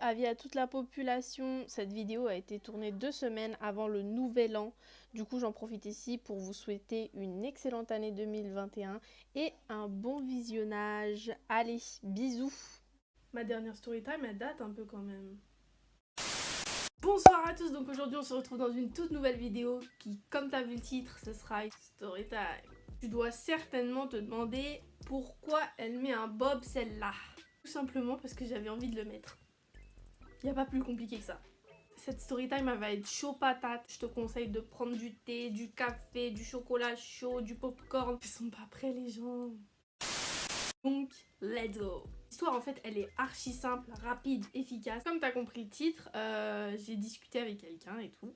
avis à toute la population, cette vidéo a été tournée 2 semaines avant le nouvel an. Du coup, j'en profite ici pour vous souhaiter une excellente année 2021 et un bon visionnage. Allez, bisous. Ma dernière story time, elle date un peu quand même. Bonsoir à tous, donc aujourd'hui on se retrouve dans une toute nouvelle vidéo qui, comme t'as vu le titre, ce sera une story time. Tu dois certainement te demander pourquoi elle met un bob celle-là. Tout simplement parce que j'avais envie de le mettre. Y a pas plus compliqué que ça. Cette story time elle va être chaud patate. Je te conseille de prendre du thé, du café, du chocolat chaud, du popcorn. Ils sont pas prêts les gens. Donc, let's go. L'histoire en fait elle est archi simple, rapide, efficace. Comme t'as compris le titre, j'ai discuté avec quelqu'un et tout.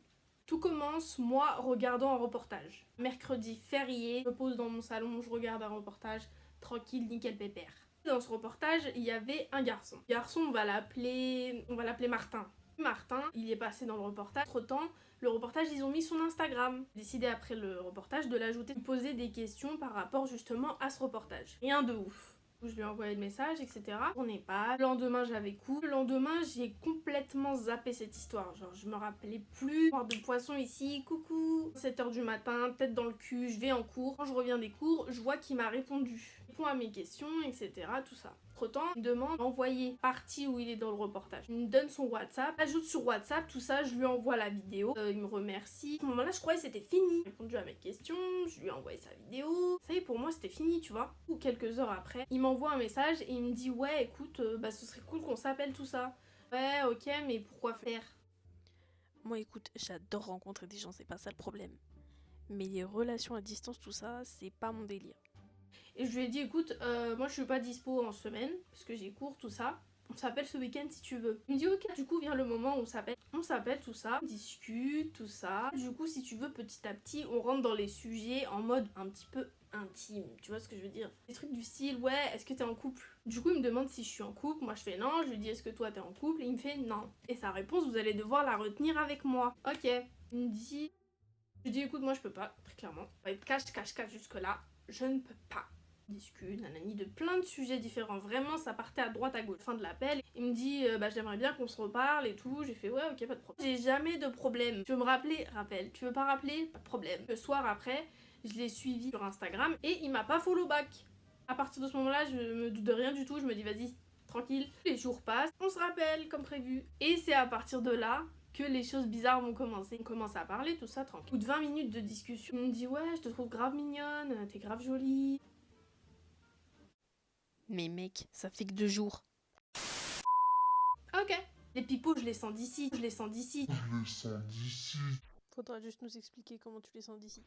Tout commence, moi, regardant un reportage. Mercredi férié, je me pose dans mon salon, je regarde un reportage, tranquille, nickel pépère. Dans ce reportage, il y avait un garçon. Le garçon, on va l'appeler Martin. Martin, il est passé dans le reportage. Entre-temps, le reportage, ils ont mis son Instagram. J'ai décidé après le reportage de l'ajouter, de poser des questions par rapport justement à ce reportage. Rien de ouf. Je lui ai envoyé le message, etc. On n'est pas. Le lendemain, j'avais cours. Le lendemain, j'ai complètement zappé cette histoire. Genre, je me rappelais plus. Voir de poisson ici, coucou. 7h du matin, tête dans le cul, je vais en cours. Quand je reviens des cours, je vois qu'il m'a répondu. Il répond à mes questions, etc. Tout ça. Entre-temps, il me demande d'envoyer partie où il est dans le reportage. Il me donne son WhatsApp, ajoute sur WhatsApp, tout ça, je lui envoie la vidéo. Il me remercie. À ce moment-là, je croyais que c'était fini. Il a répondu à mes questions, je lui ai envoyé sa vidéo. Ça y est, pour moi, c'était fini, tu vois. Ou quelques heures après, il m'envoie un message et il me dit ouais, écoute, ce serait cool qu'on s'appelle tout ça. Ouais, ok, mais pourquoi faire? Moi écoute, j'adore rencontrer des gens, c'est pas ça le problème. Mais les relations à distance, tout ça, c'est pas mon délire. Et je lui ai dit écoute, moi je suis pas dispo en semaine, parce que j'ai cours, tout ça. On s'appelle ce week-end si tu veux. Il me dit ok, du coup vient le moment où on s'appelle tout ça, on discute, tout ça. Du coup si tu veux petit à petit, on rentre dans les sujets en mode un petit peu intime, tu vois ce que je veux dire. Des trucs du style ouais, est-ce que t'es en couple? Du coup il me demande si je suis en couple, moi je fais non, je lui dis est-ce que toi t'es en couple? Et il me fait non. Et sa réponse vous allez devoir la retenir avec moi. Ok. Il me dit, je lui dis écoute moi je peux pas, très clairement. On va être cash jusque là, je ne peux pas. Discute, nanani, de plein de sujets différents. Vraiment, ça partait à droite, à gauche. Fin de l'appel, il me dit j'aimerais bien qu'on se reparle et tout. J'ai fait ouais, ok, pas de problème. J'ai jamais de problème. Tu veux me rappeler? Rappelle. Tu veux pas rappeler? Pas de problème. Le soir après, je l'ai suivi sur Instagram et il m'a pas follow back. À partir de ce moment-là, je me doute de rien du tout. Je me dis vas-y, tranquille. Les jours passent, on se rappelle comme prévu. Et c'est à partir de là que les choses bizarres vont commencer. On commence à parler, tout ça, tranquille. Au bout de 20 minutes de discussion, il me dit ouais, je te trouve grave mignonne, t'es grave jolie. Mais mec, ça fait que 2 jours. Ok. Les pipeaux, je les sens d'ici, je les sens d'ici. Faudra juste nous expliquer comment tu les sens d'ici.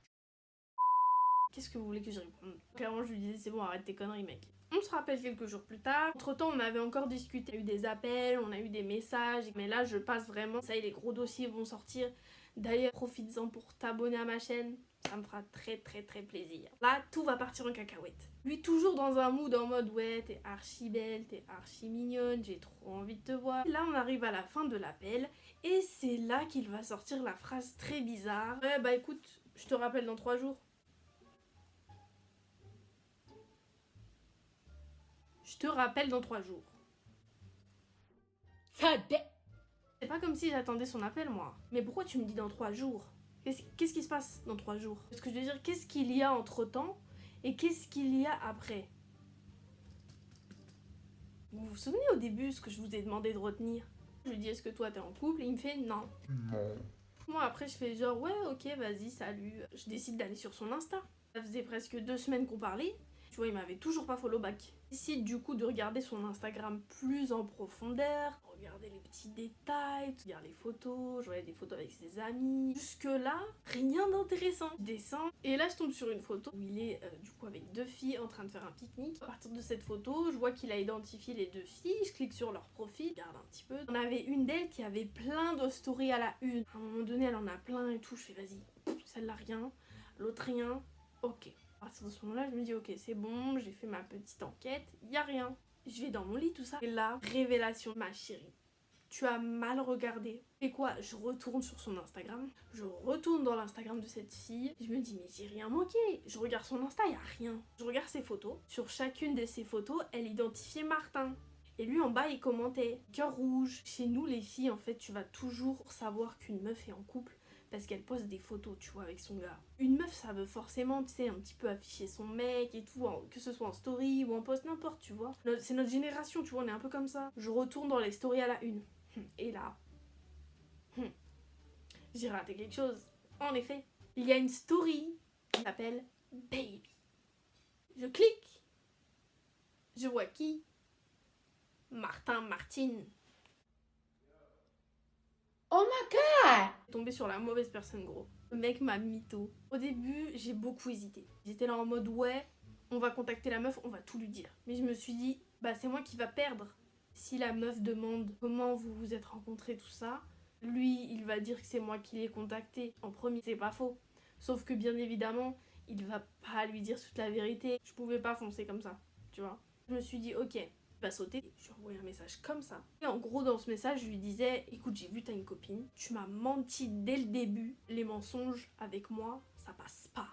Qu'est-ce que vous voulez que je réponde? Clairement, je lui disais, c'est bon, arrête tes conneries, mec. On se rappelle quelques jours plus tard. Entre-temps, on avait encore discuté. On a eu des appels, on a eu des messages. Mais là, je passe vraiment. Ça y est, les gros dossiers vont sortir. D'ailleurs, profites-en pour t'abonner à ma chaîne. Ça me fera très plaisir. Là, tout va partir en cacahuète. Lui, toujours dans un mood en mode ouais, t'es archi belle, t'es archi mignonne, j'ai trop envie de te voir. Là, on arrive à la fin de l'appel. Et c'est là qu'il va sortir la phrase très bizarre. Ouais, bah écoute, je te rappelle dans 3 jours. Je te rappelle dans 3 jours. C'est pas comme si j'attendais son appel, moi. Mais pourquoi tu me dis dans 3 jours? Qu'est-ce qui se passe dans 3 jours? Ce que je veux dire, qu'est-ce qu'il y a entre temps et qu'est-ce qu'il y a après? Vous vous souvenez au début ce que je vous ai demandé de retenir? Je lui dis est-ce que toi t'es en couple? Et il me fait non. Moi après je fais genre ouais ok vas-y salut. Je décide d'aller sur son Insta. Ça faisait presque 2 semaines qu'on parlait. Tu vois il m'avait toujours pas follow back. Je décide du coup de regarder son Instagram plus en profondeur. Regarder les petits détails, regarder les photos, je voyais des photos avec ses amis. Jusque là, rien d'intéressant. Je descends et là je tombe sur une photo où il est du coup avec 2 filles en train de faire un pique-nique. À partir de cette photo, je vois qu'il a identifié les 2 filles, je clique sur leur profil, je regarde un petit peu. On avait une d'elles qui avait plein de stories à la une. À un moment donné, elle en a plein et tout, je fais vas-y, celle-là rien, l'autre rien, ok. À partir de ce moment-là, je me dis ok c'est bon, j'ai fait ma petite enquête, y a rien. Je vais dans mon lit, tout ça. Et là, révélation, ma chérie. Tu as mal regardé. Et quoi? Je retourne sur son Instagram. Je retourne dans l'Instagram de cette fille. Je me dis, mais j'ai rien manqué. Je regarde son Insta, y a rien. Je regarde ses photos. Sur chacune de ses photos, elle identifiait Martin. Et lui en bas il commentait cœur rouge. Chez nous les filles en fait tu vas toujours savoir qu'une meuf est en couple parce qu'elle poste des photos tu vois avec son gars. Une meuf ça veut forcément tu sais un petit peu afficher son mec et tout, que ce soit en story ou en post n'importe tu vois. C'est notre génération tu vois, on est un peu comme ça. Je retourne dans les stories à la une. Et là, j'ai raté quelque chose. En effet, il y a une story qui s'appelle Baby. Je clique. Je vois qui? Martine. Oh my god! Tombé sur la mauvaise personne gros. Le mec m'a mytho. Au début, j'ai beaucoup hésité. J'étais là en mode ouais, on va contacter la meuf, on va tout lui dire. Mais je me suis dit, bah c'est moi qui va perdre. Si la meuf demande comment vous vous êtes rencontrés, tout ça, lui, il va dire que c'est moi qui l'ai contacté. En premier, c'est pas faux. Sauf que bien évidemment, il va pas lui dire toute la vérité. Je pouvais pas foncer comme ça, tu vois. Je me suis dit, ok, il va sauter. Je lui ai envoyé un message comme ça. Et en gros, dans ce message, je lui disais, écoute, j'ai vu t'as une copine. Tu m'as menti dès le début. Les mensonges avec moi, ça passe pas.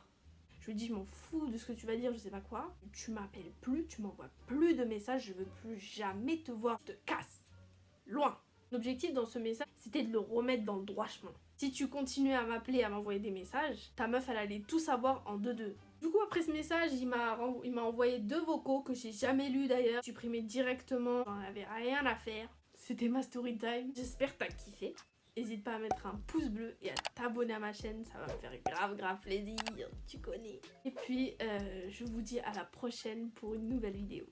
Je lui dis, je m'en fous de ce que tu vas dire, je sais pas quoi. Tu m'appelles plus, tu m'envoies plus de messages, je veux plus jamais te voir. Je te casse. Loin. L'objectif dans ce message, c'était de le remettre dans le droit chemin. Si tu continuais à m'appeler, à m'envoyer des messages, ta meuf, elle allait tout savoir en 2-2. Du coup, après ce message, il m'a envoyé 2 vocaux que j'ai jamais lus d'ailleurs. Supprimé directement, j'en avais rien à faire. C'était ma story time. J'espère que t'as kiffé. N'hésite pas à mettre un pouce bleu et à t'abonner à ma chaîne, ça va me faire grave plaisir, tu connais. Et puis, je vous dis à la prochaine pour une nouvelle vidéo.